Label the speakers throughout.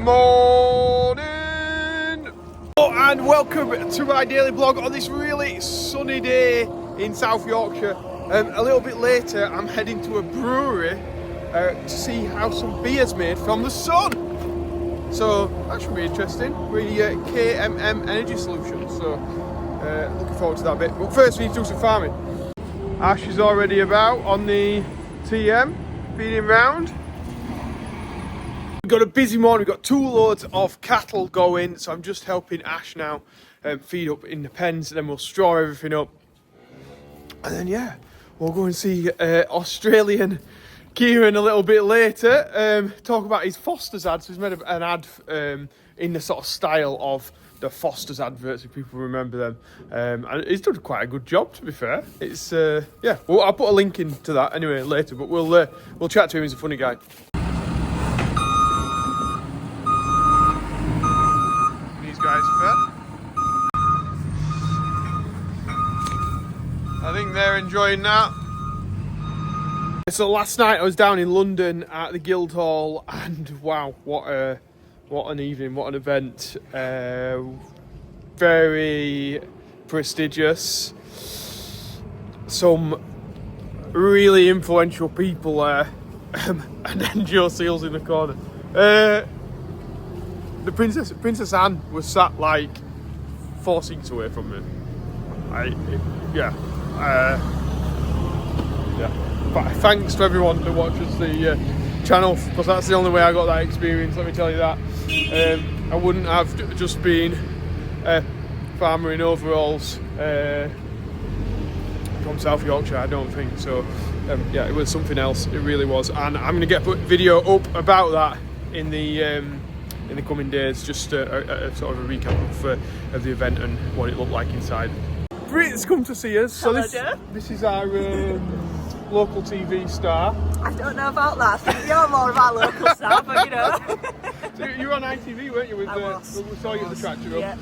Speaker 1: morning! And welcome to my daily vlog on this really sunny day in South Yorkshire. A little bit later, I'm heading to a brewery to see how some beer's made from the sun. So that should be interesting. We're KMM Energy Solutions, so looking forward to that bit. But first, we need to do some farming. Ash is already about on the TM, feeding round. We've got a busy morning. We've got 2 loads of cattle going, so I'm just helping Ash now feed up in the pens, and then we'll straw everything up. And then, yeah, we'll go and see Australian Kieran a little bit later, talk about his Foster's ads. So he's made an ad in the sort of style of the Foster's adverts, if people remember them. And he's done quite a good job, to be fair. It's, yeah, well, I'll put a link into that anyway later, but we'll chat to him. He's a funny guy. These guys fed. I think they're enjoying that. So last night I was down in London at the Guildhall, and wow, what an evening, what an event. Very prestigious. Some really influential people there. And then Joeseelsjobs in the corner. The Princess Anne was sat like 4 seats away from me. Yeah. But thanks to everyone that watches the channel, because that's the only way I got that experience, let me tell you that. I wouldn't have just been a farmer in overalls from South Yorkshire, I don't think. So yeah, it was something else, it really was. And I'm going to get a video up about that in the coming days, just a sort of a recap of the event and what it looked like inside. Brit's come to see us. So this is our local TV star.
Speaker 2: I don't know about that. I think you're more of our local star, but you know.
Speaker 1: So you were on ITV, weren't you? We saw you at the tractor.
Speaker 2: Yeah.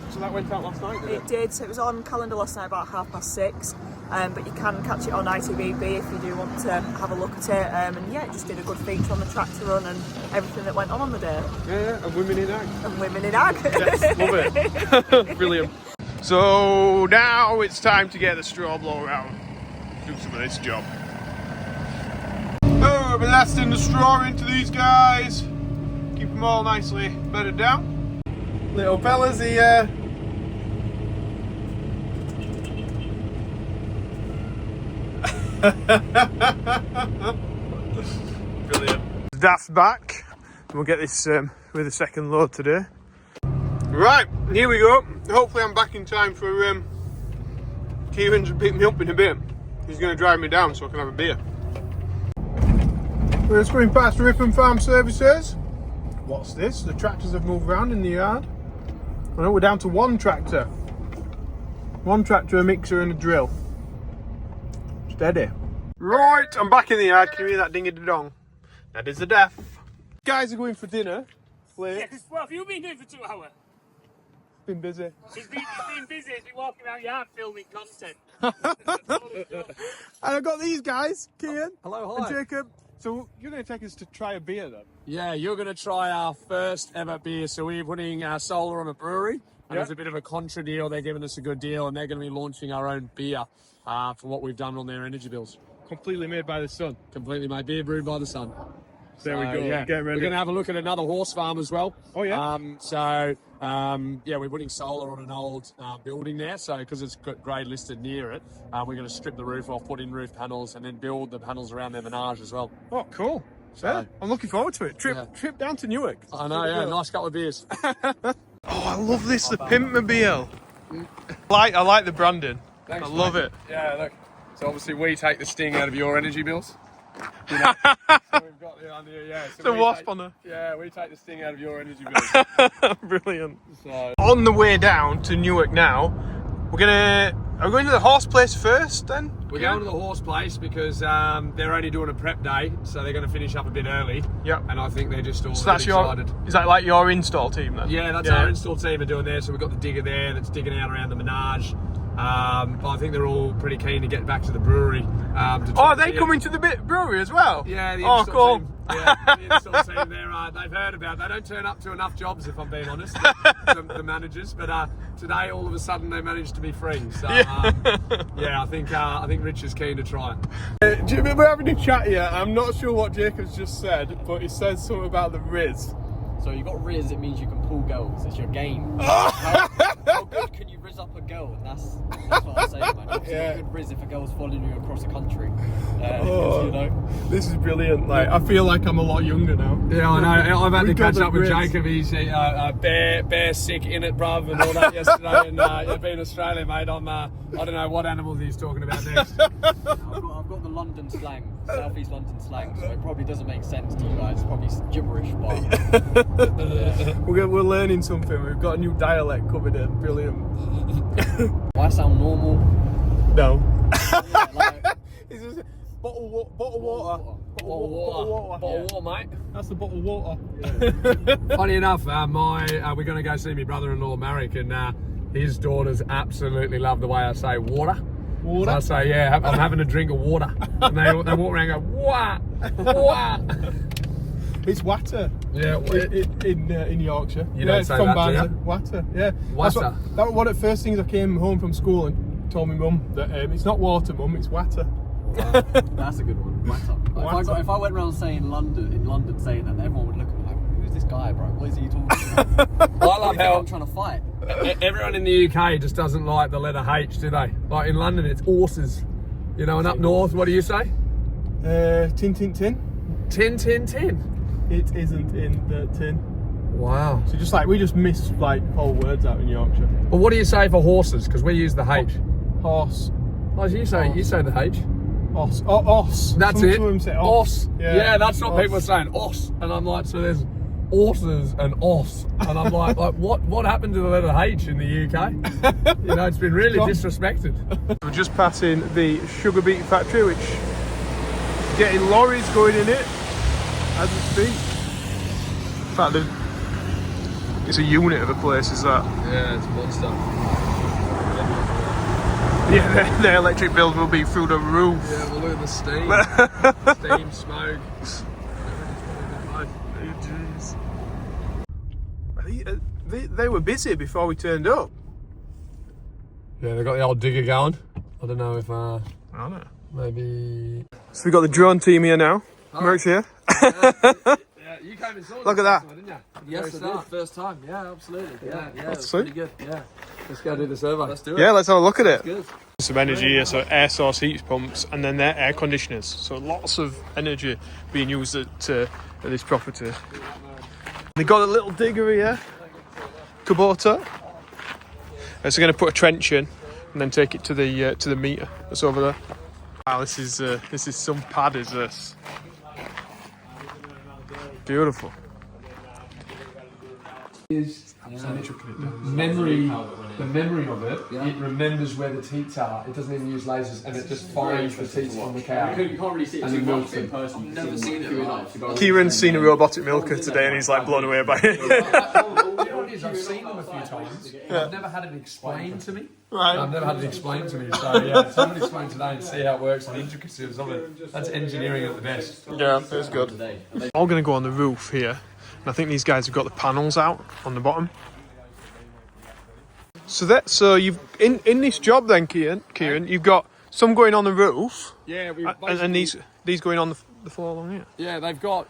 Speaker 1: So that went out last night, didn't it?
Speaker 2: It did. So it was on calendar last night about 6:30. But you can catch it on ITVB if you do want to have a look at it. And yeah, it just did a good feature on the tractor run and everything that went on the day.
Speaker 1: Yeah, and women in ag.
Speaker 2: And women in ag.
Speaker 1: Yes, love it. Brilliant. So now it's time to get the straw blower out. Do some of this job. Oh, we're blasting the straw into these guys. Keep them all nicely bedded down. Little fellas here. Brilliant. Daft's back. We'll get this with a second load today. Right, here we go. Hopefully I'm back in time for Kieran to pick me up in a bit. He's going to drive me down so I can have a beer. We're just going past Ripon Farm Services. What's this? The tractors have moved around in the yard. I know we're down to one tractor. One tractor, a mixer and a drill. Steady. Right, I'm back in the yard. Can you hear that ding-a-dong? That is the death. Guys are going for dinner.
Speaker 3: Yeah, because what have you been doing for 2 hours?
Speaker 1: Been busy.
Speaker 3: He's been busy. He's been walking around yard filming content.
Speaker 1: And I've got these guys, Kian
Speaker 4: Hello,
Speaker 1: and
Speaker 4: hi.
Speaker 1: Jacob. So you're going to take us to try a beer then?
Speaker 4: Yeah, you're going to try our first ever beer. So we're putting solar on a brewery. And It's a bit of a contra deal. They're giving us a good deal, and they're going to be launching our own beer for what we've done on their energy bills.
Speaker 1: Completely made by the sun.
Speaker 4: Completely, my beer brewed by the sun.
Speaker 1: There we go.
Speaker 4: Yeah.
Speaker 1: Get ready.
Speaker 4: We're going to have a look at another horse farm as well.
Speaker 1: Oh, yeah?
Speaker 4: Yeah, we're putting solar on an old building there. So, because it's got grade listed near it, we're going to strip the roof off, put in roof panels, and then build the panels around their menage as well.
Speaker 1: Oh, cool. So, I'm looking forward to it. Trip down to Newark.
Speaker 4: I know, yeah, nice couple of beers.
Speaker 1: Oh, I love this, the Pimpmobile. I like the branding.
Speaker 4: Thanks,
Speaker 1: I love
Speaker 4: mate.
Speaker 1: it.
Speaker 4: Yeah, look. So obviously we take the sting out of your energy bills. You know? So we've got the idea, yeah. So
Speaker 1: The
Speaker 4: we
Speaker 1: wasp
Speaker 4: take-
Speaker 1: on there.
Speaker 4: Yeah, we take the sting out of your energy bills.
Speaker 1: Brilliant.
Speaker 4: So
Speaker 1: On the way down to Newark now, are we going to the horse place first then?
Speaker 4: we're going to the horse place because they're only doing a prep day, so they're going to finish up a bit early.
Speaker 1: Yep.
Speaker 4: And I think they're just all
Speaker 1: So that's
Speaker 4: excited.
Speaker 1: is that like your install team then?
Speaker 4: Yeah, that's our install team are doing there. So we've got the digger there that's digging out around the menage. But I think they're all pretty keen to get back to the brewery. To
Speaker 1: Oh, are they coming to the brewery as well?
Speaker 4: Yeah, the
Speaker 1: oh,
Speaker 4: install
Speaker 1: cool.
Speaker 4: team. Yeah, the install team. They've heard about it. They don't turn up to enough jobs, if I'm being honest, the managers. But today, all of a sudden, they managed to be free. So yeah, I think Rich is keen to try it.
Speaker 1: Do you remember having a chat here? I'm not sure what Jacob's just said, but he said something about the Riz.
Speaker 5: So you got Riz, it means you can pull girls. It's your game. How good can you Riz up a girl? And that's what I'm saying, man. Obviously,
Speaker 1: Yeah.
Speaker 5: a good Riz if a girl's following you across the country.
Speaker 1: Oh.
Speaker 5: You know.
Speaker 1: This is brilliant. Like, I feel like I'm a lot younger now.
Speaker 4: Yeah, I know. I've had to
Speaker 1: We've got
Speaker 4: catch
Speaker 1: the
Speaker 4: up with
Speaker 1: Riz.
Speaker 4: Jacob. He's bear sick in it, bruv, and all that yesterday. And being Australian, mate, I don't know what animals he's talking about next.
Speaker 5: I've got the London slang, Southeast London slang, so it probably doesn't make sense to you guys. It's probably gibberish, but yeah.
Speaker 1: We're learning something. We've got a new dialect coming in. Brilliant.
Speaker 5: Do I sound normal?
Speaker 1: No.
Speaker 5: Yeah, like,
Speaker 1: It's just bottle water. Bottle
Speaker 4: Bottle of water, mate.
Speaker 1: That's the bottle of water.
Speaker 4: Funny enough, we're going to go see my brother-in-law Marek, and his daughters absolutely love the way I say water.
Speaker 1: Water?
Speaker 4: So I say, yeah, I'm having a drink of water, and they walk around and go, what?
Speaker 1: It's water.
Speaker 4: Yeah,
Speaker 1: in Yorkshire.
Speaker 4: You don't
Speaker 1: it's
Speaker 4: say
Speaker 1: from
Speaker 4: that, do
Speaker 1: Barnsley.
Speaker 4: you?
Speaker 1: Water. Yeah.
Speaker 4: Water.
Speaker 1: That was one of the first things I came home from school and told my mum that it's not water, mum, it's water.
Speaker 5: that's a good one. Water. If I went around saying in London saying that, everyone would look at me like, who's this guy, bro? What is he talking about?
Speaker 4: I love how
Speaker 5: I'm trying to fight.
Speaker 4: everyone in the UK just doesn't like the letter H, do they? Like in London, it's horses. You know, and up north, what do you say?
Speaker 1: Tin, tin, tin.
Speaker 4: Tin, tin, tin.
Speaker 1: It isn't in the tin.
Speaker 4: Wow.
Speaker 1: So we just miss like whole words out in Yorkshire.
Speaker 4: But what do you say for horses? Because we use the H.
Speaker 1: Horse.
Speaker 4: Oh, you say the H.
Speaker 1: Os. Oh, os.
Speaker 4: That's
Speaker 1: Some
Speaker 4: it.
Speaker 1: of them say
Speaker 4: Os.
Speaker 1: os.
Speaker 4: Yeah, that's what
Speaker 1: os.
Speaker 4: people are saying. Os. And I'm like, so there's horses and os. And I'm like what happened to the letter H in the UK? You know, it's been really disrespected.
Speaker 1: We're just passing the sugar beet factory, which is getting lorries going in it as we speak. In fact, it's a unit of a place, is that?
Speaker 4: Yeah, it's a monster.
Speaker 1: Yeah, the electric bills will be through the roof.
Speaker 4: Yeah, well, look at the steam. Steam, smoke.
Speaker 1: Jeez. They were busy before we turned up.
Speaker 4: Yeah, they got the old digger going. I don't know if
Speaker 1: I don't know.
Speaker 4: maybe.
Speaker 1: So we got the drone team here now. Merck's here.
Speaker 4: Yeah, you came and saw
Speaker 1: Look at that.
Speaker 4: One, didn't you?
Speaker 5: Yes, I did. First time. Yeah, absolutely. Yeah,
Speaker 1: That's
Speaker 5: it's
Speaker 1: sweet.
Speaker 5: pretty good.
Speaker 4: Yeah. Let's go do the survey.
Speaker 5: Let's do it.
Speaker 1: Yeah, let's have a look at it.
Speaker 5: Good.
Speaker 1: Some energy here, so air source heat pumps, and then they're air conditioners. So lots of energy being used at this property. They got a little digger here, Kubota. So they're going to put a trench in and then take it to the meter that's over there. Wow, this is some pad, is this? Beautiful.
Speaker 4: The memory of it, it remembers where the teats are. It doesn't even use lasers, and it just finds the teats from the cow.
Speaker 5: You can't really see it
Speaker 4: And
Speaker 5: too
Speaker 4: then
Speaker 5: much
Speaker 4: milks
Speaker 5: in
Speaker 4: it.
Speaker 5: person. I've never seen it like
Speaker 1: Kieran's seen a robotic milker today and he's like blown away by it.
Speaker 4: You know what it is? I've seen them a few times. I've never had it explained to me. I've never had it explained to me. So yeah, someone explain today and see how it works and the intricacies of it. That's engineering at the best.
Speaker 1: Yeah, it's good. All going to go on the roof here, and I think these guys have got the panels out on the bottom. So you've in this job then, Kieran, you've got some going on the roof,
Speaker 4: Yeah,
Speaker 1: and these going on the floor along here.
Speaker 4: Yeah, they've got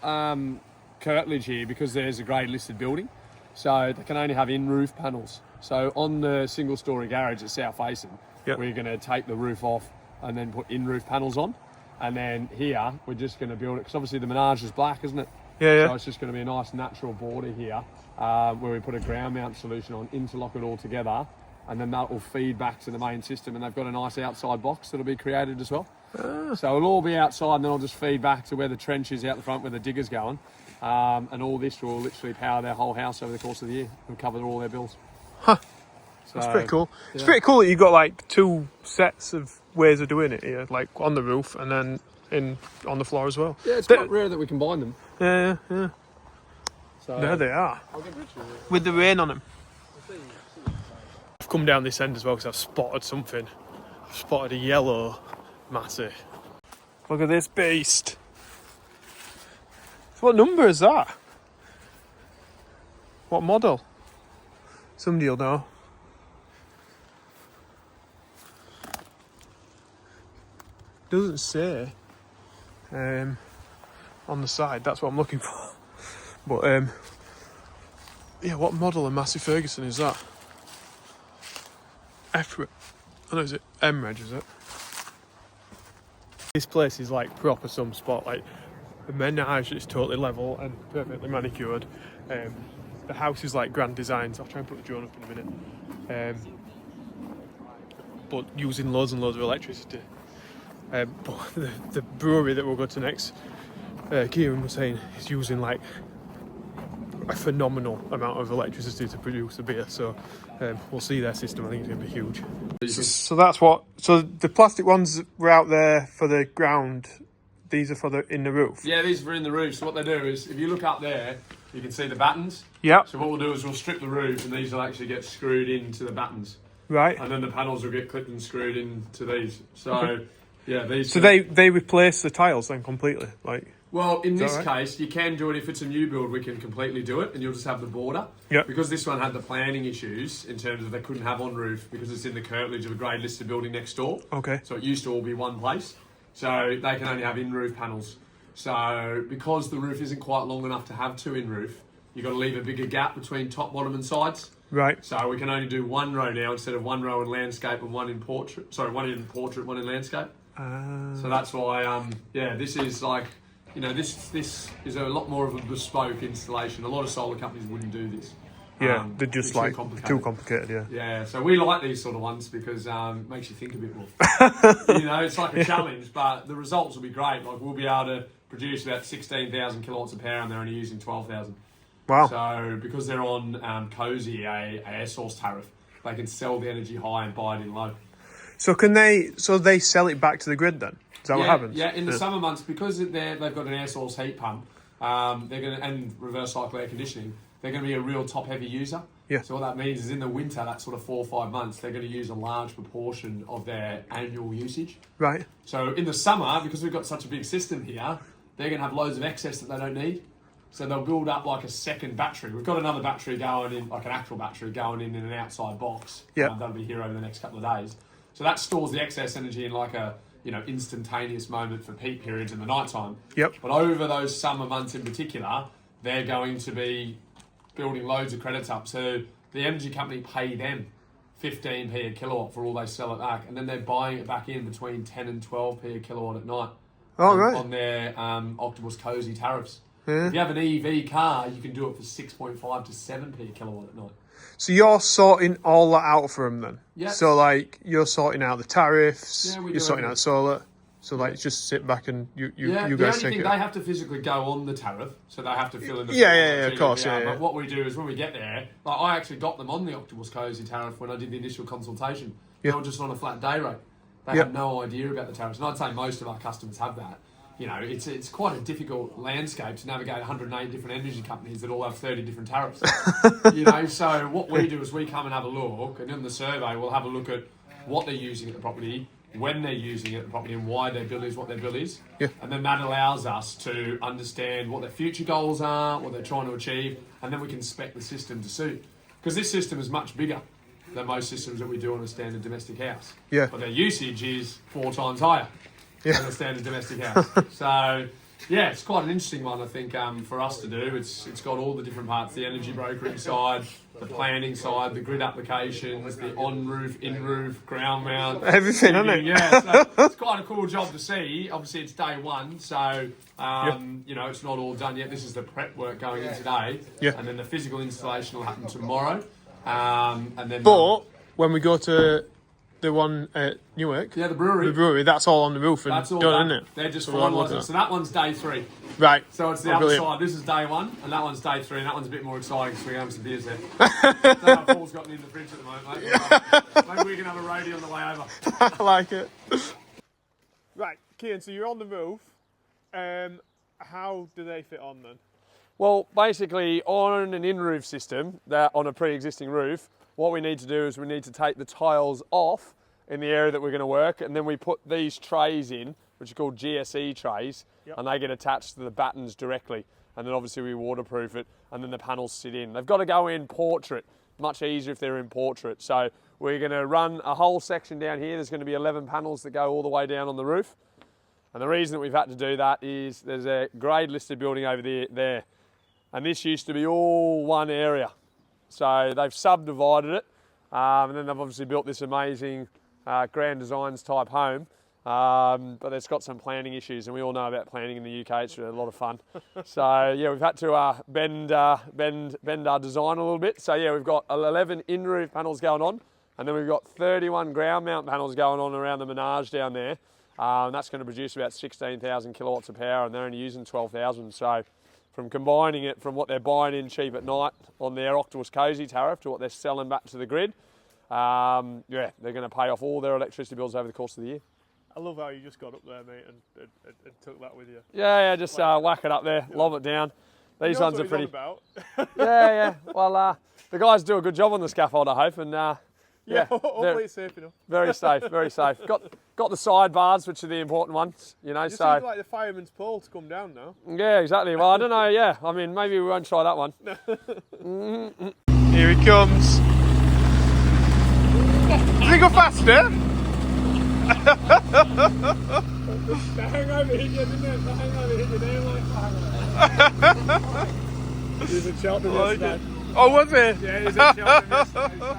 Speaker 4: curtilage here because there's a grade listed building, so they can only have in-roof panels. So on the single-storey garage at South Facing,
Speaker 1: Yep.
Speaker 4: we're going to take the roof off and then put in-roof panels on, and then here we're just going to build it because obviously the Menage is black, isn't it?
Speaker 1: Yeah.
Speaker 4: So it's just going to be a nice natural border here where we put a ground mount solution on, interlock it all together, and then that will feed back to the main system, and they've got a nice outside box that'll be created as well. So it'll all be outside, and then I'll just feed back to where the trench is out the front, where the digger's going, and all this will literally power their whole house over the course of the year and cover all their bills.
Speaker 1: Huh.
Speaker 4: So,
Speaker 1: That's pretty cool. It's
Speaker 4: yeah.
Speaker 1: pretty cool that you've got like two sets of ways of doing it here, like on the roof and then on the floor as well.
Speaker 4: Yeah, it's quite rare that we combine them.
Speaker 1: Yeah.
Speaker 4: So
Speaker 1: There they are. With the rain on them. come down this end as well because I've spotted something. I've spotted a yellow matty. Look at this beast. What number is that? What model? Somebody will know. Doesn't say on the side. That's what I'm looking for. But yeah, what model of Massey Ferguson is that? Is it M-Reg, is it? This place is like proper some spot. Like the menage is totally level and perfectly manicured. The house is like grand designs. I'll try and put the drone up in a minute. But using loads and loads of electricity. But the brewery that we'll go to next, Kieran was saying, is using like a phenomenal amount of electricity to produce the beer. So we'll see their system. I think it's going to be huge. So that's what. So the plastic ones were out there for the ground. These are for the in the roof.
Speaker 4: Yeah, these are in the roof. So what they do is, if you look up there, you can see the battens.
Speaker 1: Yeah.
Speaker 4: So what we'll do is we'll strip the roof, and these will actually get screwed into the battens.
Speaker 1: Right.
Speaker 4: And then the panels will get clipped and screwed into these. So
Speaker 1: Okay.
Speaker 4: yeah, these.
Speaker 1: So they replace the tiles then completely, like.
Speaker 4: Well, in this
Speaker 1: right?
Speaker 4: case, you can do it if it's a new build. We can completely do it, and you'll just have the border.
Speaker 1: Yeah.
Speaker 4: Because this one had the planning issues in terms of they couldn't have on roof because it's in the curtilage of a grade listed building next door.
Speaker 1: Okay.
Speaker 4: So it used to all be one place. So they can only have in roof panels. So because the roof isn't quite long enough to have two in roof, you've got to leave a bigger gap between top, bottom, and sides.
Speaker 1: Right.
Speaker 4: So we can only do one row now instead of one row in landscape and one in portrait. Sorry, one in portrait, one in landscape. So that's why, yeah, this is like, you know, this is a lot more of a bespoke installation. A lot of solar companies wouldn't do this.
Speaker 1: Yeah, they're just like too complicated. Yeah.
Speaker 4: Yeah, so we like these sort of ones because it makes you think a bit more. You know, it's like a challenge, but the results will be great. Like we'll be able to produce about 16,000 kilowatts of power, and they're only using 12,000.
Speaker 1: Wow.
Speaker 4: So because they're on Cozy, a air source tariff, they can sell the energy high and buy it in low.
Speaker 1: So can they? So they sell it back to the grid then? Is that what happens?
Speaker 4: Yeah, in the summer months, because they've got an air source heat pump, they're going to, and reverse cycle air conditioning, they're going to be a real top heavy user.
Speaker 1: Yeah.
Speaker 4: So what that means is in the winter, that sort of 4 or 5 months, they're going to use a large proportion of their annual usage.
Speaker 1: Right.
Speaker 4: So in the summer, because we've got such a big system here, they're going to have loads of excess that they don't need. So they'll build up like a second battery. We've got another battery going in, like an actual battery going in an outside box.
Speaker 1: Yeah.
Speaker 4: That'll be here over the next couple of days. So that stores the excess energy in like a, you know, instantaneous moment for peak periods in the nighttime.
Speaker 1: Yep.
Speaker 4: But over those summer months in particular, they're going to be building loads of credits up. So the energy company pay them 15p a kilowatt for all they sell it back, and then they're buying it back in between 10 and 12p a kilowatt at night.
Speaker 1: Oh, right.
Speaker 4: On their Octopus Cozy tariffs.
Speaker 1: Yeah.
Speaker 4: If you have an EV car, you can do it for 6.5 to 7p a kilowatt at night.
Speaker 1: So you're sorting all that out for them then?
Speaker 4: Yeah.
Speaker 1: So like you're sorting out the tariffs,
Speaker 4: Yeah, we
Speaker 1: you're
Speaker 4: do
Speaker 1: sorting
Speaker 4: everything.
Speaker 1: out solar. So like just sit back and you
Speaker 4: The
Speaker 1: guys
Speaker 4: only
Speaker 1: take
Speaker 4: thing,
Speaker 1: it.
Speaker 4: they have to physically go on the tariff, so they have to fill in the
Speaker 1: Of course, yeah.
Speaker 4: But what we do is when we get there, like I actually got them on the Octopus Cozy tariff when I did the initial consultation.
Speaker 1: Yeah.
Speaker 4: They were just on a flat day rate. They
Speaker 1: Yeah.
Speaker 4: had no idea about the tariffs, and I'd say most of our customers have that. You know, it's quite a difficult landscape to navigate 108 different energy companies that all have 30 different tariffs. You know, so what we do is we come and have a look, and in the survey we'll have a look at what they're using at the property, when they're using it at the property, and why their bill is what their bill is.
Speaker 1: Yeah.
Speaker 4: And then that allows us to understand what their future goals are, what they're trying to achieve, and then we can spec the system to suit. Because this system is much bigger than most systems that we do on a standard domestic house.
Speaker 1: Yeah.
Speaker 4: But their usage is 4 times higher
Speaker 1: Yeah.
Speaker 4: than a standard domestic house. So, yeah, it's quite an interesting one, I think, for us to do. It's got all the different parts, the energy brokering side, the planning side, the grid applications, the on-roof, in-roof, ground mount.
Speaker 1: Everything, isn't it?
Speaker 4: Yeah, so it's quite a cool job to see. Obviously, it's day one, so, you know, it's not all done yet. This is the prep work going in today.
Speaker 1: Yeah.
Speaker 4: And then the physical installation will happen tomorrow. And then...
Speaker 1: But when we go to the one at Newark,
Speaker 4: yeah, the brewery.
Speaker 1: that's all on the roof and
Speaker 4: That's all
Speaker 1: done,
Speaker 4: done.
Speaker 1: isn't it?
Speaker 4: They're just
Speaker 1: So we'll have a look
Speaker 4: finalising
Speaker 1: at
Speaker 4: it. So that one's day 3.
Speaker 1: Right.
Speaker 4: So it's the
Speaker 1: Oh,
Speaker 4: other
Speaker 1: brilliant.
Speaker 4: side. This is day 1, and that one's day 3, and that one's a bit more exciting because we're going to have some beers there. Don't know if Paul's got any in the fridge at the moment, mate. Maybe we can have a roadie on the way over.
Speaker 1: I like it. Right, Kian, so you're on the roof. How do they fit on then?
Speaker 4: Well, basically, on an in-roof system, that on a pre-existing roof, what we need to do is we need to take the tiles off in the area that we're going to work, and then we put these trays in, which are called GSE trays, and they get attached to the battens directly. And then obviously we waterproof it, and then the panels sit in. They've got to go in portrait, much easier if they're in portrait. So we're going to run a whole section down here. There's going to be 11 panels that go all the way down on the roof. And the reason that we've had to do that is there's a grade listed building over there. And this used to be all one area. So they've subdivided it, and then they've obviously built this amazing Grand Designs type home. But it's got some planning issues, and we all know about planning in the UK. It's a lot of fun. So yeah, we've had to bend our design a little bit. So yeah, we've got 11 in-roof panels going on, and then we've got 31 ground mount panels going on around the menage down there. And that's going to produce about 16,000 kilowatts of power, and they're only using 12,000. So from combining it from what they're buying in cheap at night on their Octopus Cozy tariff to what they're selling back to the grid, yeah, they're going to pay off all their electricity bills over the course of the year.
Speaker 1: I love how you just got up there, mate, and took that with you.
Speaker 4: Yeah, just whack it up there, lob it down. These ones are pretty.
Speaker 1: About.
Speaker 4: Yeah. Well, the guys do a good job on the scaffold, I hope, and yeah,
Speaker 1: hopefully it's safe enough.
Speaker 4: Very safe, very safe. Got the side bars, which are the important ones, you know.
Speaker 1: You
Speaker 4: so
Speaker 1: seem like the fireman's pole to come down now.
Speaker 4: Yeah, exactly. Well, I don't know. Yeah, I mean, maybe we won't try that one.
Speaker 1: Here he comes. Does he go faster?
Speaker 3: The hangover hit you, didn't it? The hangover hit you there like He was at Cheltenham yesterday.
Speaker 1: Oh, was it?
Speaker 3: Yeah, he was at Cheltenham yesterday. So,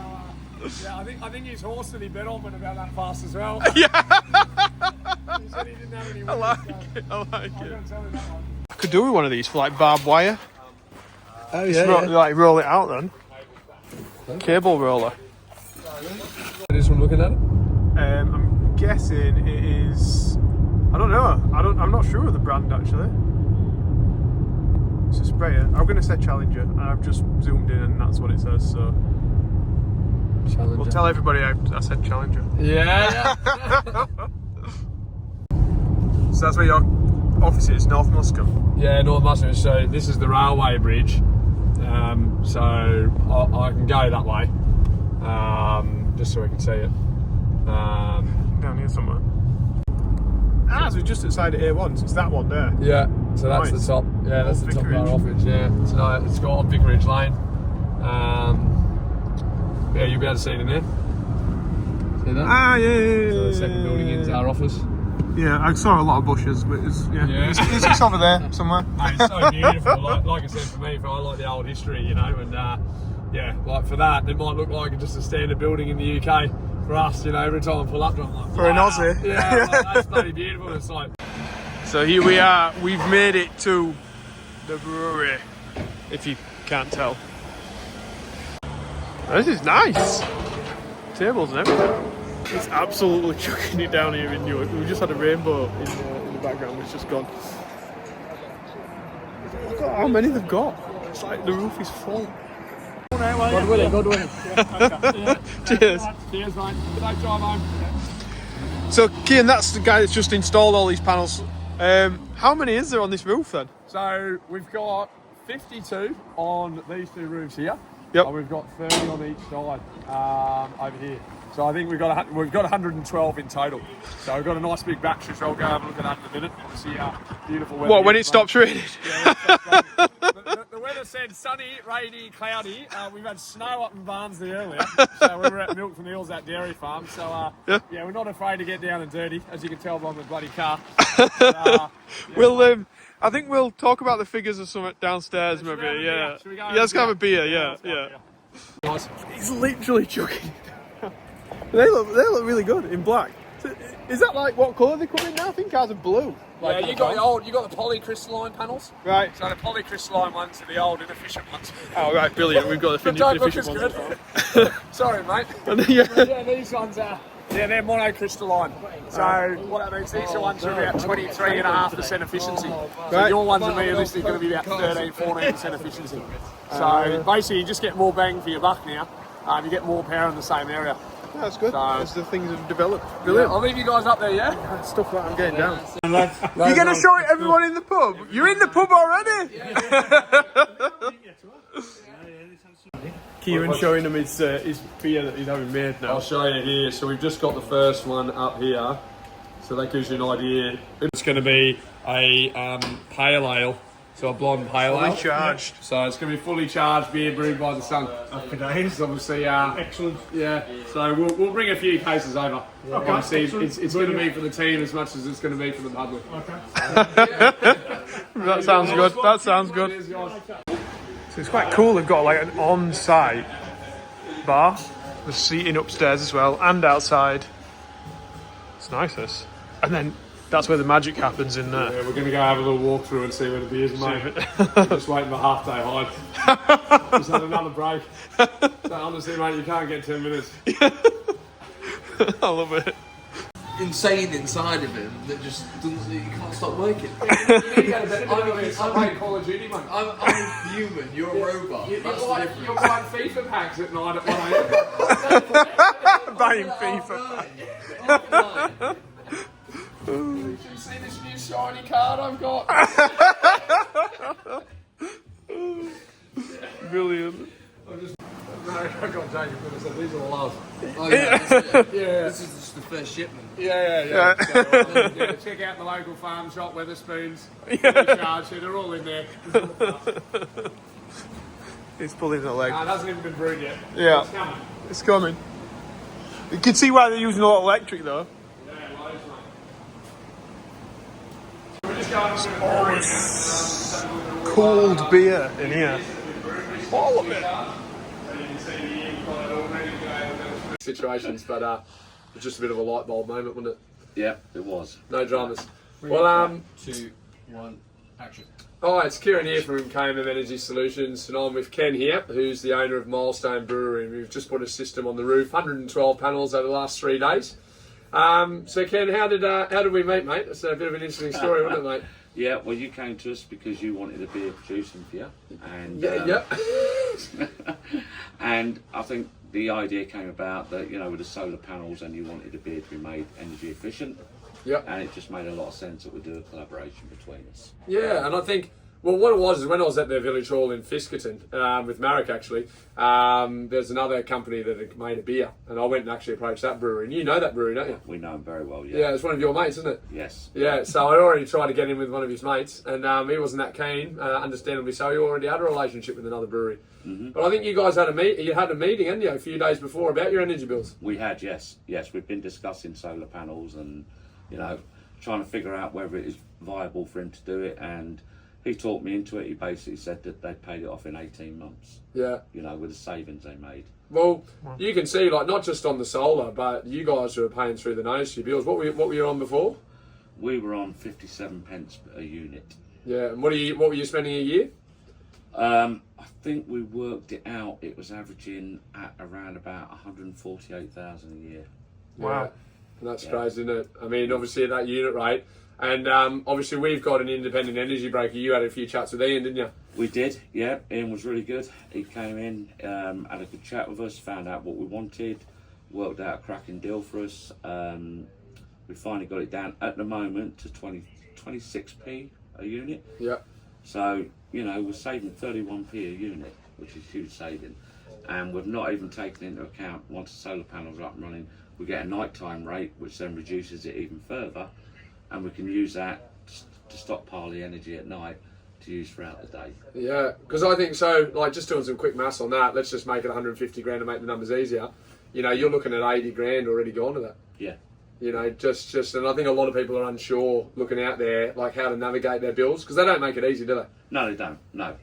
Speaker 4: Yeah, I think his horse that he bet on went about that fast as well.
Speaker 1: Yeah.
Speaker 3: he said he didn't have any
Speaker 1: I
Speaker 3: wind,
Speaker 1: like
Speaker 3: so
Speaker 1: it. I like
Speaker 3: I'm
Speaker 1: it.
Speaker 3: going to tell him that one.
Speaker 1: I could do with one of these for like barbed wire.
Speaker 5: Oh
Speaker 1: Just like roll it out then. Cable roller.
Speaker 4: This one looking at it.
Speaker 1: I'm guessing it is. I don't know. I'm not sure of the brand actually. It's a sprayer. I'm going to say Challenger. I've just zoomed in and that's what it says. So
Speaker 4: Challenger.
Speaker 1: we'll tell everybody I said Challenger.
Speaker 4: Yeah.
Speaker 1: So that's where your office is, North Muscombe.
Speaker 4: Yeah, North Muscombe. So this is the railway bridge. So I can go that way, just so we can see it.
Speaker 1: Down here somewhere. So we're just outside of A1, so it's that one there.
Speaker 4: Yeah. So that's
Speaker 1: Nice.
Speaker 4: the top. Yeah, that's
Speaker 1: Old
Speaker 4: the top of our
Speaker 1: Vicarage.
Speaker 4: office. Yeah. So it's got on Vicarage Lane. Yeah, you'll be able to see it in there. See that?
Speaker 1: Ah, yeah.
Speaker 4: So the second building is our office.
Speaker 1: Yeah, I saw a lot of bushes, but it's it's over there somewhere.
Speaker 4: Mate, it's so beautiful. Like I said, for me, I like the old history, you know, and yeah, like for that, it might look like just a standard building in the UK. For us, you know, every time I pull up, I'm like,
Speaker 1: For an
Speaker 4: wow.
Speaker 1: Aussie.
Speaker 4: Yeah, like, that's bloody beautiful. It's like,
Speaker 1: So here we are. We've made it to the brewery, if you can't tell. This is nice. Tables and everything. It's absolutely chucking it down here in York. We just had a rainbow in the background, which just gone. Look at how many they've got. It's like the roof is full.
Speaker 4: God willing, God willing.
Speaker 1: Cheers.
Speaker 4: Cheers, mate. Good drive home.
Speaker 1: So, Kian, that's the guy that's just installed all these panels. How many is there on this roof then?
Speaker 4: So we've got 52 on these two roofs here.
Speaker 1: Yep.
Speaker 4: And we've got 30 on each side over here. So I think we've got 112 in total. So we've got a nice big battery, so I'll go have a look at that in a minute and see how beautiful weather.
Speaker 1: What, when
Speaker 4: is.
Speaker 1: it stops raining?
Speaker 4: Yeah, the weather said sunny, rainy, cloudy. We've had snow up in Barnsley earlier, so we were at Milk from the Hills, that dairy farm. So yeah, we're not afraid to get down and dirty, as you can tell by my bloody car. But,
Speaker 1: We'll, I think we'll talk about the figures or something downstairs, maybe.
Speaker 4: Should we
Speaker 1: Yeah.
Speaker 4: have a beer?
Speaker 1: Yeah, let's go have a beer. Yeah.
Speaker 4: let's go have a beer. Nice.
Speaker 1: He's literally chucking. They look really good in black. So, is that like what colour they come in now? I think ours are blue.
Speaker 4: Yeah, you got the polycrystalline panels.
Speaker 1: Right.
Speaker 4: So the polycrystalline ones are the old inefficient ones.
Speaker 1: Oh right, brilliant. We've got the
Speaker 4: Don't look
Speaker 1: efficient
Speaker 4: as
Speaker 1: ones.
Speaker 4: good. Sorry, mate.
Speaker 1: Yeah.
Speaker 4: Yeah, these ones are. Yeah, they're monocrystalline. So what that means, these are ones are about 23.5% efficiency. So
Speaker 1: Right.
Speaker 4: your ones are realistically going to be about 13-14% efficiency. So basically, you just get more bang for your buck now. You get more power in the same area.
Speaker 1: That's good.
Speaker 4: So-
Speaker 1: As the things have developed.
Speaker 4: Yeah,
Speaker 1: Brilliant.
Speaker 4: I'll leave you guys up there, yeah?
Speaker 1: Stuff that I'm getting down.
Speaker 3: Lads,
Speaker 1: You're going to show it everyone in the pub? You're in the pub already? Kieran showing him his beer that he's having made now.
Speaker 4: I'll show you here. So we've just got the first one up here. So that gives you an idea. It's going to be a pale ale. So a blonde pale ale.
Speaker 1: Fully charged.
Speaker 4: So it's going to be fully charged beer brewed by the sun.
Speaker 3: happy days.
Speaker 4: So obviously,
Speaker 3: Excellent.
Speaker 4: yeah. So we'll bring a few cases over.
Speaker 3: Okay,
Speaker 4: Obviously,
Speaker 3: excellent.
Speaker 4: it's going to be for the team as much as it's going to be for the public.
Speaker 3: Okay.
Speaker 1: That sounds good. That sounds good.
Speaker 4: Cheers, guys.
Speaker 1: So it's quite cool. They've got like an on-site bar. There's seating upstairs as well and outside. It's nice, this. And then that's where the magic happens in there.
Speaker 4: Yeah, we're going to go have a little walk through and see where the beer's made. Just waiting for half day hide. Just had another break. So honestly, mate, you can't get 10 minutes.
Speaker 1: I love it.
Speaker 6: Insane inside of him that just doesn't. You can't stop working.
Speaker 4: I'm playing Call of Duty, mate.
Speaker 6: I'm human. You're a robot.
Speaker 4: You're
Speaker 6: That's the
Speaker 4: buying
Speaker 6: difference.
Speaker 4: FIFA packs at night at 1 a.m.
Speaker 1: Buying FIFA.
Speaker 4: You should see this new shiny card I've got.
Speaker 1: Brilliant.
Speaker 4: No, I got Jacob because I said these are the last.
Speaker 6: Oh yeah, that's it.
Speaker 4: Yeah.
Speaker 6: This is just the first shipment.
Speaker 4: Yeah. So, yeah, check out the local farm shop, Weatherspoons. Charge, they're all in there.
Speaker 1: He's pulling the leg.
Speaker 4: It hasn't even been brewed yet.
Speaker 1: Yeah.
Speaker 4: It's coming.
Speaker 1: It's coming. You can see why they're using a lot of electric though.
Speaker 4: Yeah, loads, mate. We're just going to
Speaker 1: Cold beer in here. All of it.
Speaker 4: Situations, but it's just a bit of a light bulb moment, wasn't it?
Speaker 5: Yeah, it was.
Speaker 4: No dramas. Well,
Speaker 5: 2, 1, action.
Speaker 4: Hi, it's Kieran here from KMM Energy Solutions, and I'm with Ken here, who's the owner of Milestone Brewery. We've just put a system on the roof, 112 panels over the last 3 days. So Ken, how did we meet, mate? It's a bit of an interesting story, wasn't it, mate?
Speaker 5: Yeah, well, you came to us because you wanted a beer producing for you, and
Speaker 4: Yeah.
Speaker 5: and I think the idea came about that with the solar panels, and you wanted a beer to be made energy efficient.
Speaker 4: Yep.
Speaker 5: And it just made a lot of sense that we do a collaboration between us.
Speaker 4: Yeah, and I think, well, what it was is when I was at their village hall in Fiskerton, with Marek actually, there's another company that had made a beer, and I went and actually approached that brewery, and you know that brewery, don't you?
Speaker 5: We know him very well, yeah.
Speaker 4: Yeah, it's one of your mates, isn't it?
Speaker 5: Yes.
Speaker 4: Yeah, so I already tried to get in with one of his mates, and he wasn't that keen, understandably so. He already had a relationship with another brewery.
Speaker 5: Mm-hmm.
Speaker 4: But I think you guys had a meeting, hadn't you, a few days before about your energy bills?
Speaker 5: We had, yes. Yes, we've been discussing solar panels and, trying to figure out whether it is viable for him to do it, and he talked me into it. He basically said that they paid it off in 18 months,
Speaker 4: Yeah.
Speaker 5: with the savings they made.
Speaker 4: Well, you can see, like, not just on the solar, but you guys were paying through the nose for your bills. What were you on before?
Speaker 5: We were on 57 pence a unit.
Speaker 4: Yeah, and what were you spending a year?
Speaker 5: I think we worked it out. It was averaging at around about 148,000 a year.
Speaker 1: Wow.
Speaker 4: That's crazy, isn't it? I mean, obviously at that unit rate, and obviously we've got an independent energy broker. You had a few chats with Ian, didn't you?
Speaker 5: We did, yeah. Ian was really good. He came in, had a good chat with us, found out what we wanted, worked out a cracking deal for us. We finally got it down at the moment to 26p a unit.
Speaker 4: Yeah.
Speaker 5: So, we're saving 31p a unit, which is huge saving. And we've not even taken into account, once the solar panels are up and running, we get a nighttime rate, which then reduces it even further. And we can use that to stockpile the energy at night to use throughout the day.
Speaker 4: Yeah, because I think so, like, just doing some quick maths on that, let's just make it 150 grand to make the numbers easier. You're looking at 80 grand already gone to that.
Speaker 5: Yeah.
Speaker 4: Just, and I think a lot of people are unsure looking out there, like how to navigate their bills, because they don't make it easy, do they?
Speaker 5: No, they don't. No.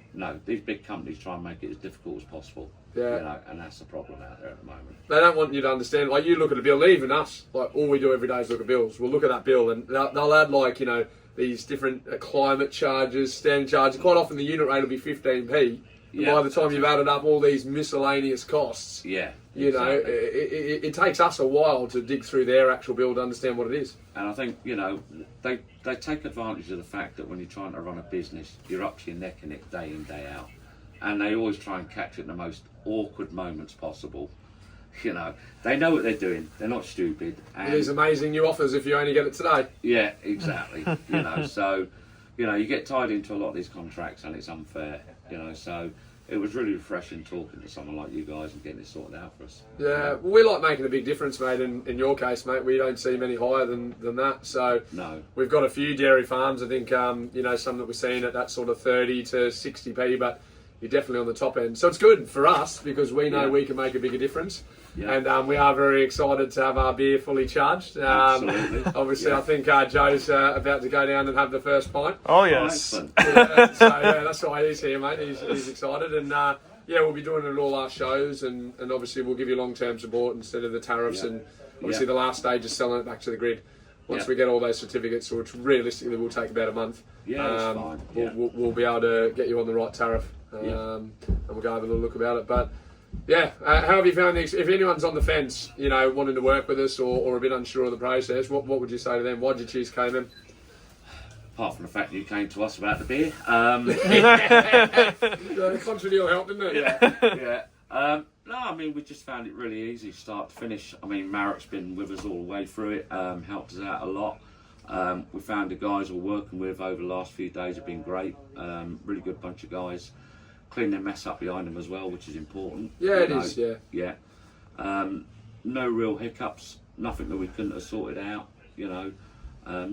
Speaker 5: These big companies try and make it as difficult as possible.
Speaker 4: Yeah.
Speaker 5: And that's the problem out there at the moment.
Speaker 4: They don't want you to understand, like, you look at a bill, even us, like, all we do every day is look at bills. We'll look at that bill and they'll add, like, these different climate charges, standard charges. Quite often the unit rate will be 15p. And by the time you've added up all these miscellaneous costs,
Speaker 5: Yeah.
Speaker 4: exactly. It takes us a while to dig through their actual bill to understand what it is.
Speaker 5: And I think, they take advantage of the fact that when you're trying to run a business, you're up to your neck in it day in, day out. And they always try and catch it in the most awkward moments possible. You know, they know what they're doing. They're not stupid. And
Speaker 4: These amazing new offers if you only get it today.
Speaker 5: yeah, exactly. You know, so you get tied into a lot of these contracts, and it's unfair. You know, so it was really refreshing talking to someone like you guys and getting it sorted out for us.
Speaker 4: Yeah, well, we like making a big difference, mate. In your case, mate, we don't see many higher than that. So
Speaker 5: No.
Speaker 4: we've got a few dairy farms. I think some that we're seeing at that sort of 30 to 60p, but you're definitely on the top end. So it's good for us because we know
Speaker 5: Yeah.
Speaker 4: we can make a bigger difference.
Speaker 5: Yeah.
Speaker 4: And we are very excited to have our beer fully charged.
Speaker 5: Absolutely.
Speaker 4: Obviously,
Speaker 5: Yeah.
Speaker 4: I think Joe's about to go down and have the first pint.
Speaker 1: Oh
Speaker 5: Oh,
Speaker 1: yes.
Speaker 5: excellent.
Speaker 4: So that's why he's here, mate. He's excited, and we'll be doing it at all our shows, and obviously we'll give you long-term support instead of the tariffs,
Speaker 5: Yeah.
Speaker 4: and obviously
Speaker 5: Yeah.
Speaker 4: the last stage is selling it back to the grid. Once
Speaker 5: Yeah.
Speaker 4: we get all those certificates, which realistically will take about a month,
Speaker 5: Yeah, that's fine. Yeah.
Speaker 4: we'll be able to get you on the right tariff, and we'll go have a little look about it. But yeah, how have you found this? If anyone's on the fence, wanting to work with us or a bit unsure of the process, what would you say to them? Why did you choose Cayman?
Speaker 5: Apart from the fact you came to us about the beer.
Speaker 4: Contrary to your help, didn't it?
Speaker 5: Yeah. No, I mean, we just found it really easy, start to finish. I mean, Marek's been with us all the way through it, helped us out a lot. We found the guys we're working with over the last few days have been great. Really good bunch of guys. Clean their mess up behind them as well, which is important.
Speaker 4: Yeah, it
Speaker 5: You know,
Speaker 4: is, yeah.
Speaker 5: Yeah. No real hiccups, nothing that we couldn't have sorted out,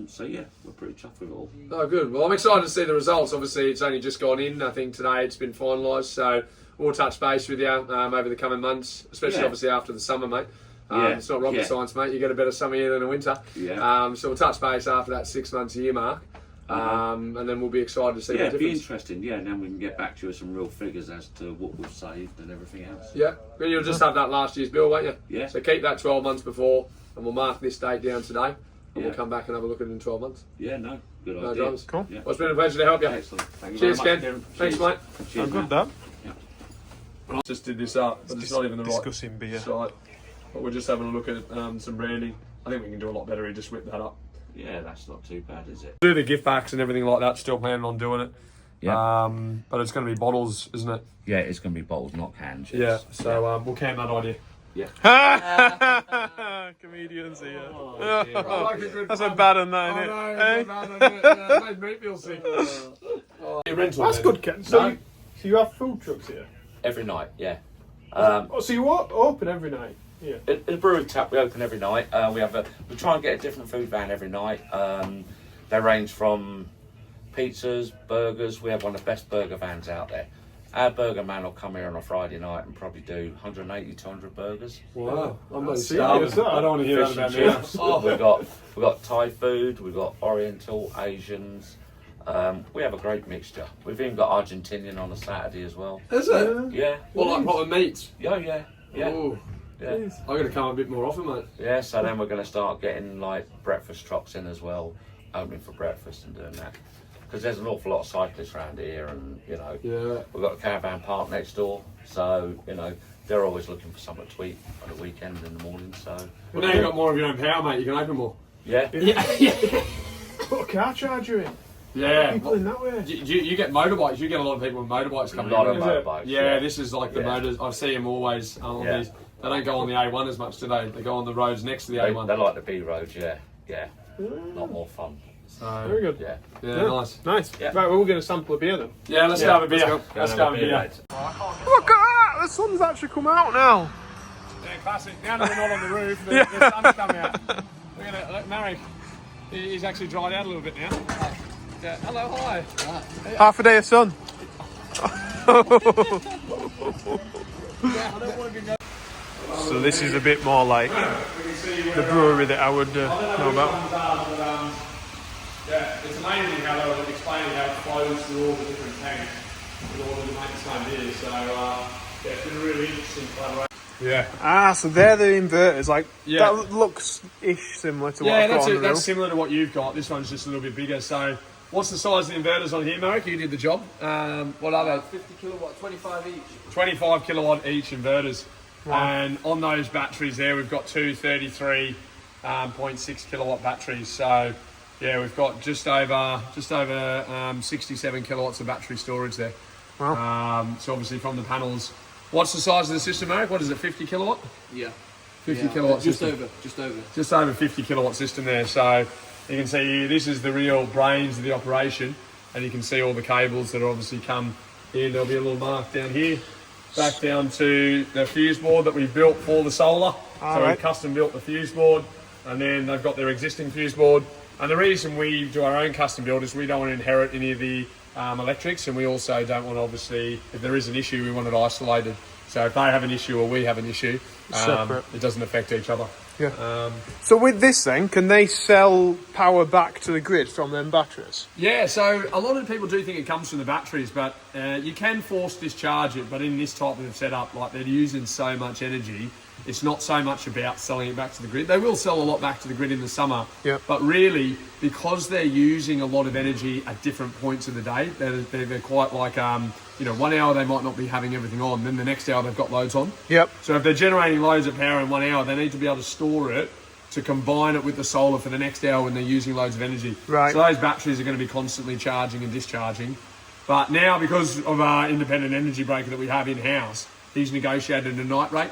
Speaker 5: So yeah, we're pretty chuffed with it all.
Speaker 4: Oh, good. Well, I'm excited to see the results. Obviously, it's only just gone in. I think today it's been finalised. So we'll touch base with you over the coming months, especially
Speaker 5: Yeah.
Speaker 4: obviously after the summer, mate.
Speaker 5: Yeah,
Speaker 4: It's not rocket
Speaker 5: yeah.
Speaker 4: science, mate. You get a better summer year than a winter.
Speaker 5: Yeah.
Speaker 4: So we'll touch base after that 6 months a year mark. And then we'll be excited to see
Speaker 5: Yeah,
Speaker 4: the
Speaker 5: it'd be
Speaker 4: difference.
Speaker 5: interesting. Yeah, and then we can get back to you with some real figures as to what we've saved and everything else.
Speaker 4: Yeah. But you'll just have that last year's bill, won't you?
Speaker 5: Yeah.
Speaker 4: So keep that 12 months before, and we'll mark this date down today. And
Speaker 5: Yeah.
Speaker 4: we'll come back and have a look at it in 12 months.
Speaker 5: Yeah, no, good
Speaker 4: No
Speaker 5: idea.
Speaker 4: dramas.
Speaker 1: Cool.
Speaker 5: Yeah.
Speaker 4: Well, it's been a pleasure to help you.
Speaker 5: Excellent. Thank you
Speaker 4: Cheers,
Speaker 5: very
Speaker 4: Ken.
Speaker 5: much.
Speaker 4: Thanks,
Speaker 5: Cheers.
Speaker 4: mate.
Speaker 5: Cheers,
Speaker 1: Oh, good,
Speaker 5: mate.
Speaker 1: Dad.
Speaker 4: Just did this up, but it's not even the right
Speaker 1: Discussing beer.
Speaker 4: site. But we're just having a look at some branding. I think we can do a lot better. He just whipped that up.
Speaker 5: Yeah, that's not too bad, is it?
Speaker 4: Do the gift packs and everything like that. Still planning on doing it.
Speaker 5: Yeah.
Speaker 4: But it's going to be bottles, isn't it?
Speaker 5: Yeah, it's going to be bottles, not cans.
Speaker 4: Yeah. So we'll can that idea.
Speaker 1: Comedians here.
Speaker 4: That's
Speaker 1: a bad one, that, innit?
Speaker 4: It made me feel sick.
Speaker 1: That's good, Ken. So you have food trucks here?
Speaker 7: Every night, yeah.
Speaker 1: So you open every night? Yeah.
Speaker 7: In the brewery tap, we open every night. We try and get a different food van every night. They range from pizzas, burgers. We have one of the best burger vans out there. Our burger man will come here on a Friday night and probably do 180, 200 burgers.
Speaker 4: Wow. I'm not
Speaker 1: serious.
Speaker 4: I don't want to hear
Speaker 7: Fish
Speaker 4: that
Speaker 7: and
Speaker 4: about me.
Speaker 7: chips. We've got Thai food. We've got Oriental, Asians. We have a great mixture. We've even got Argentinian on a Saturday as well.
Speaker 4: Is it?
Speaker 7: Yeah.
Speaker 4: Well, like proper meats.
Speaker 7: Yeah.
Speaker 4: Ooh.
Speaker 7: Yeah.
Speaker 4: I got to come a bit more often, mate.
Speaker 7: Yeah, so then we're going to start getting like breakfast trucks in as well, opening for breakfast and doing that. Because there's an awful lot of cyclists around here, and
Speaker 4: Yeah.
Speaker 7: we've got a caravan park next door, so they're always looking for something to eat on the weekend in the morning. So
Speaker 4: Well, now you've got more of your own power, mate. You can open more.
Speaker 7: yeah,
Speaker 1: Put a car charger in.
Speaker 4: Yeah.
Speaker 1: People in that way.
Speaker 4: You get motorbikes. You get a lot of people with motorbikes
Speaker 7: a
Speaker 4: coming
Speaker 7: lot
Speaker 4: in.
Speaker 7: of
Speaker 1: is it?
Speaker 7: motorbikes.
Speaker 4: Yeah, this is like the
Speaker 7: Yeah.
Speaker 4: motors. I see them always on
Speaker 7: Yeah.
Speaker 4: these. They don't go on the A1 as much today. They go on the roads next to the
Speaker 7: they
Speaker 4: A1.
Speaker 7: like the B roads. Yeah, lot more fun.
Speaker 4: So,
Speaker 1: Very good.
Speaker 7: Yeah,
Speaker 4: nice.
Speaker 1: Nice.
Speaker 7: Yeah.
Speaker 1: Right, well, we're going to sample a beer then.
Speaker 4: Yeah, let's go have a beer. Let's go have a beer.
Speaker 7: mate.
Speaker 1: Look at that! The sun's actually come out now.
Speaker 4: Yeah, classic. Now that we're not on the roof, the sun's coming out. Look at it. Look, Marek. He's actually dried out a little bit now. Yeah. Hello, hi.
Speaker 1: Half a day of sun. So this is a bit more like the brewery that I would know about.
Speaker 4: Yeah, it's amazing how they were explaining how it flows through all the different tanks in order to make the same beer. So, yeah, it's been a really interesting collaboration. Yeah.
Speaker 1: Ah, so they're the inverters. Like
Speaker 4: Yeah.
Speaker 1: that looks ish similar to what
Speaker 4: Yeah,
Speaker 1: I've got
Speaker 4: that's
Speaker 1: on
Speaker 4: it.
Speaker 1: the
Speaker 4: That's
Speaker 1: roof.
Speaker 4: similar to what you've got. This one's just a little bit bigger. So, what's the size of the inverters on here, Marek? You did the job. What are they?
Speaker 6: 50 kilowatt, 25 each.
Speaker 4: 25 kilowatt each inverters. And on those batteries there, we've got two 33.6 kilowatt batteries. So, yeah, we've got just over 67 kilowatts of battery storage there.
Speaker 1: Wow.
Speaker 4: So obviously from the panels, What's the size of the system, Eric? What is it, 50 kilowatt?
Speaker 6: Yeah.
Speaker 4: 50 kilowatt
Speaker 6: Just
Speaker 4: system.
Speaker 6: over.
Speaker 4: Just over 50 kilowatt system there. So you can see here, this is the real brains of the operation, and you can see all the cables that obviously come in. There'll be a little mark down here, back down to the fuse board that we built for the solar. So we custom built the fuse board, and then they've got their existing fuse board. And the reason we do our own custom build is we don't want to inherit any of the electrics, and we also don't want, obviously, if there is an issue, we want it isolated. So if they have an issue or we have an issue, it doesn't affect each other.
Speaker 1: Yeah. So with this then, can they sell power back to the grid from them batteries?
Speaker 4: Yeah, so a lot of people do think it comes from the batteries, but you can force discharge it, but in this type of setup, like they're using so much energy, it's not so much about selling it back to the grid. They will sell a lot back to the grid in the summer, but really, because they're using a lot of energy at different points of the day, they're quite like, 1 hour they might not be having everything on, then the next hour they've got loads on.
Speaker 1: Yep.
Speaker 4: So if they're generating loads of power in 1 hour, they need to be able to store it to combine it with the solar for the next hour when they're using loads of energy.
Speaker 1: Right.
Speaker 4: So those batteries are going to be constantly charging and discharging. But now, because of our independent energy breaker that we have in-house, he's negotiated a night rate.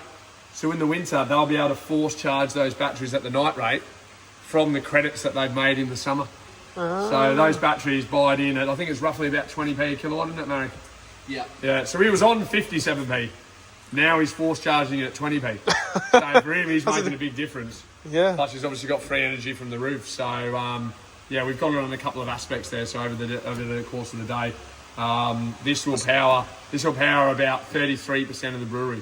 Speaker 4: So in the winter, they'll be able to force charge those batteries at the night rate from the credits that they've made in the summer. So those batteries buy it in at, I think it's roughly about 20p a kilowatt, isn't it, Mary?
Speaker 6: Yeah.
Speaker 4: Yeah, so he was on 57p. Now he's force charging it at 20p. So for him, he's making a big difference.
Speaker 1: Yeah.
Speaker 4: Plus, he's obviously got free energy from the roof. So, we've got it on a couple of aspects there. So over the course of the day, this will power about 33% of the brewery.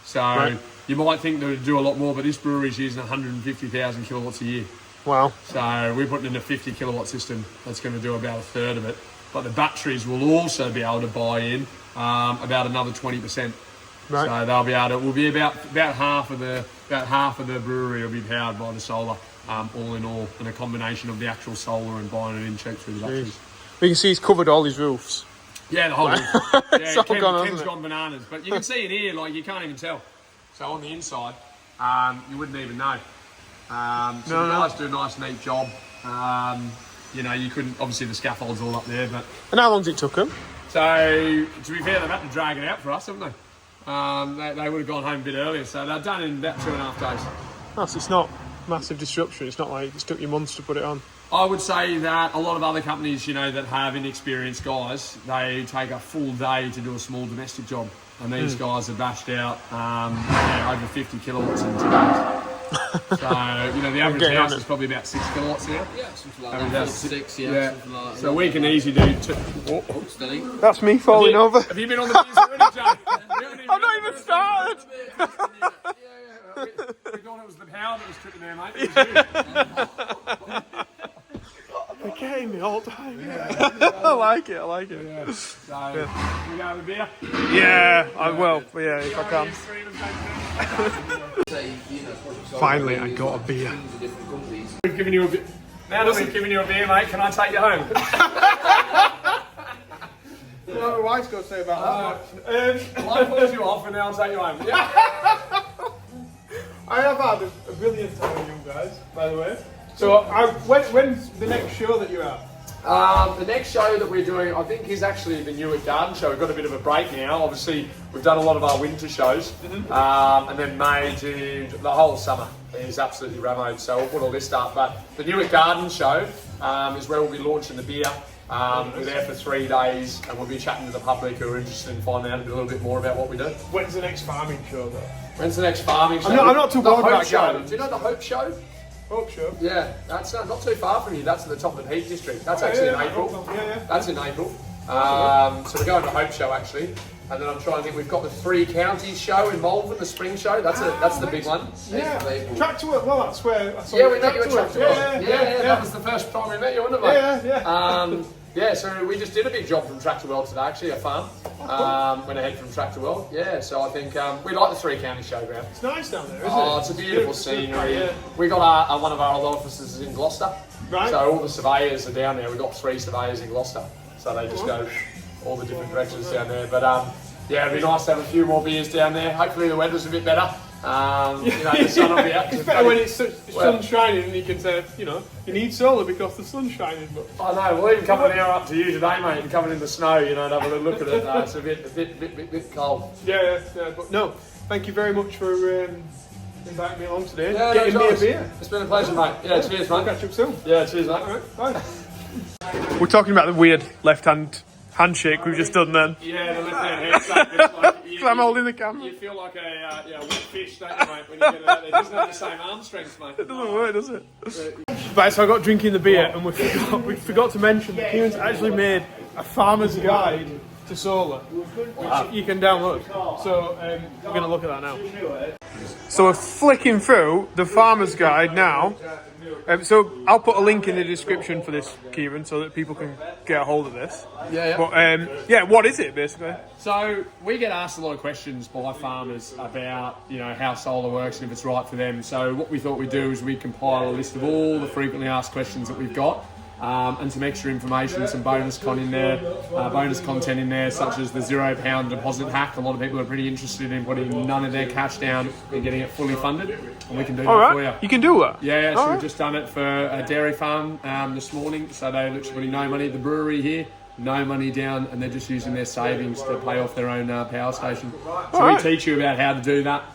Speaker 4: So you might think that it would do a lot more, but this brewery is using 150,000 kilowatts a year.
Speaker 1: Wow.
Speaker 4: So we're putting in a 50 kilowatt system that's going to do about a third of it. But the batteries will also be able to buy in about another 20%.
Speaker 1: Right.
Speaker 4: So they'll be able to. Will be about half of the brewery will be powered by the solar, all in all, and a combination of the actual solar and buying it in cheap through the batteries.
Speaker 1: We can see he's covered all his roofs.
Speaker 4: Yeah, the whole roof.
Speaker 1: It's all gone,
Speaker 4: Ken's
Speaker 1: hasn't it?
Speaker 4: gone bananas. But you can see in here, like you can't even tell. So on the inside, you wouldn't even know. The guys do a nice, neat job. You couldn't, obviously the scaffold's all up there, but...
Speaker 1: And how long's it took them?
Speaker 4: So, to be fair, they've had to drag it out for us, haven't they? They would have gone home a bit earlier, so they're done in about 2.5 days.
Speaker 1: So it's not massive disruption. It's not like it's took you months to put it on.
Speaker 4: I would say that a lot of other companies, that have inexperienced guys, they take a full day to do a small domestic job. And these guys have bashed out over 50 kilowatts in 2 days. So, the average house is probably about 6 kilowatts now.
Speaker 6: Yeah, something like that. 6, something like that.
Speaker 4: So we can easily do two.
Speaker 6: Oh, steady.
Speaker 1: That's me falling over.
Speaker 4: Have you been on the beers already, Joe?
Speaker 1: I've not even started.
Speaker 4: We thought it was the power that was tripping there, mate. It was you.
Speaker 1: They're getting me all the time. I like it.
Speaker 4: Yeah. So, we go have a beer?
Speaker 1: Yeah, I will. Yeah, if I can. Finally, I got a beer.
Speaker 4: We've given you a bit. Now that we've given you a beer, mate, can I take you home?
Speaker 1: You know what my wife's got to say about that?
Speaker 4: Well, I pulled you off and now I'll take you home. Yeah.
Speaker 1: I have had a brilliant time with you guys, by the way. So, when's the next show that you're at?
Speaker 4: The next show that we're doing, I think, is actually the Newark Garden Show. We've got a bit of a break now. Obviously, we've done a lot of our winter shows, and then May, June, the whole summer is absolutely ramoed. So we'll put all this stuff. But the Newark Garden Show is where we'll be launching the beer. We're there for 3 days, and we'll be chatting to the public who are interested in finding out a little bit more about what we do.
Speaker 1: When's the next farming show, though?
Speaker 4: When's the next farming show?
Speaker 1: I'm not too bothered about
Speaker 4: Show.
Speaker 1: gardens.
Speaker 4: Do you know the Hope Show?
Speaker 1: Hope show.
Speaker 4: Yeah, that's not too far from you. That's at the top of the Peak District. That's actually in April.
Speaker 1: Yeah.
Speaker 4: That's in April. So we're going to Hope Show actually, and then I'm trying to think. We've got the 3 Counties show in Malvern, the Spring Show. That's the big one.
Speaker 1: Yeah. Tractor World. Well, that's where.
Speaker 4: We met you at Tractor World.
Speaker 1: Yeah.
Speaker 4: That was the first time we met you, wasn't it, mate?
Speaker 1: Yeah.
Speaker 4: Yeah, so we just did a big job from Tractor World today, actually, a farm. Went ahead from Tractor World. Yeah, so I think we like the 3 Counties showground.
Speaker 1: It's nice down there, isn't it?
Speaker 4: Oh, it's a beautiful scenery. We got one of our old offices in Gloucester.
Speaker 1: Right.
Speaker 4: So all the surveyors are down there. We've got 3 surveyors in Gloucester. So they just go all the different directions down there. But it'd be nice to have a few more beers down there. Hopefully the weather's a bit better. The sun will be out.
Speaker 1: It's better when it's sun shining and you can say, you need solar because the sun's shining. But
Speaker 4: I know, we'll even come an hour up to you today, mate, and coming in the snow, and have a little look at it. It's a bit cold.
Speaker 1: Yeah, but no, thank you very much for inviting me along today.
Speaker 4: Yeah,
Speaker 1: Getting
Speaker 4: no
Speaker 1: me a
Speaker 4: worries.
Speaker 1: beer.
Speaker 4: It's been a pleasure, mate. Yeah, cheers,
Speaker 1: We'll
Speaker 4: mate.
Speaker 1: catch up soon.
Speaker 4: Yeah, cheers, mate.
Speaker 1: All right, bye. We're talking about the weird left-hand handshake we've just done then.
Speaker 4: Yeah, the left-hand handshake.
Speaker 1: Because I'm holding the camera.
Speaker 4: You feel like a wet fish, don't you, mate, when you get it out there. It doesn't have the same arm strength, mate.
Speaker 1: It doesn't work, does it? Right, so I got drinking the beer and we forgot to mention that Kieran's actually made a farmer's guide to solar, which you can download. So we're going to look at that now. So we're flicking through the farmer's guide now. So I'll put a link in the description for this, Kieran, so that people can get a hold of this.
Speaker 4: Yeah.
Speaker 1: But what is it basically?
Speaker 4: So we get asked a lot of questions by farmers about, how solar works and if it's right for them. So what we thought we'd do is we'd compile a list of all the frequently asked questions that we've got. And some extra information, some bonus content in there, such as the £0 deposit hack. A lot of people are pretty interested in putting none of their cash down and getting it fully funded, and we can do that for you.
Speaker 1: You can do that?
Speaker 4: Yeah, so we've just done it for a dairy farm this morning, so they're literally putting no money at the brewery here, no money down, and they're just using their savings to pay off their own power station. So we teach you about how to do that.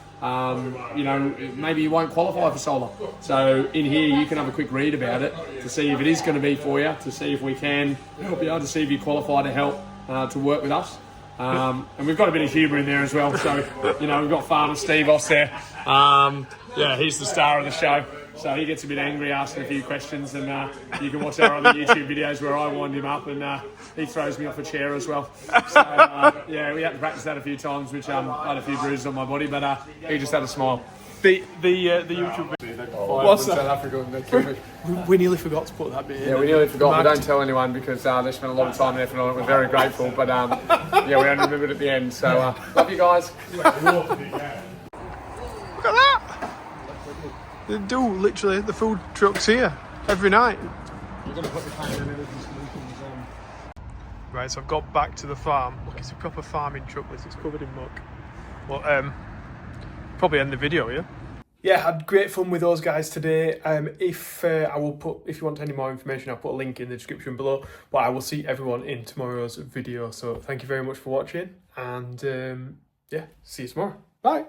Speaker 4: Maybe you won't qualify for solar. So in here you can have a quick read about it to see if it is going to be for you, to see if we can help you out, to see if you qualify to help to work with us. And we've got a bit of humour in there as well. So, we've got Farmer Steve Oss there. He's the star of the show. So he gets a bit angry asking a few questions, and you can watch our other YouTube videos where I wind him up and he throws me off a chair as well. So we had to practice that a few times, which I had a few bruises on my body, but he just had a smile.
Speaker 1: The YouTube video.
Speaker 4: What's that? South Africa, and they killed me.
Speaker 1: We nearly forgot to put that bit in.
Speaker 4: Yeah, we nearly forgot. We don't tell anyone because they spent a lot of time and effort on it. We're very grateful, but we only remembered at the end. So love you guys.
Speaker 1: Look at that! They do, literally, the food truck's here every night.
Speaker 4: We're going to put the pan in and
Speaker 1: Right, so I've got back to the farm. Look, it's a proper farming truck, this. It's covered in muck. Well, probably end the video, yeah? Yeah, had great fun with those guys today. If you want any more information, I'll put a link in the description below. But I will see everyone in tomorrow's video. So thank you very much for watching. And see you tomorrow. Bye!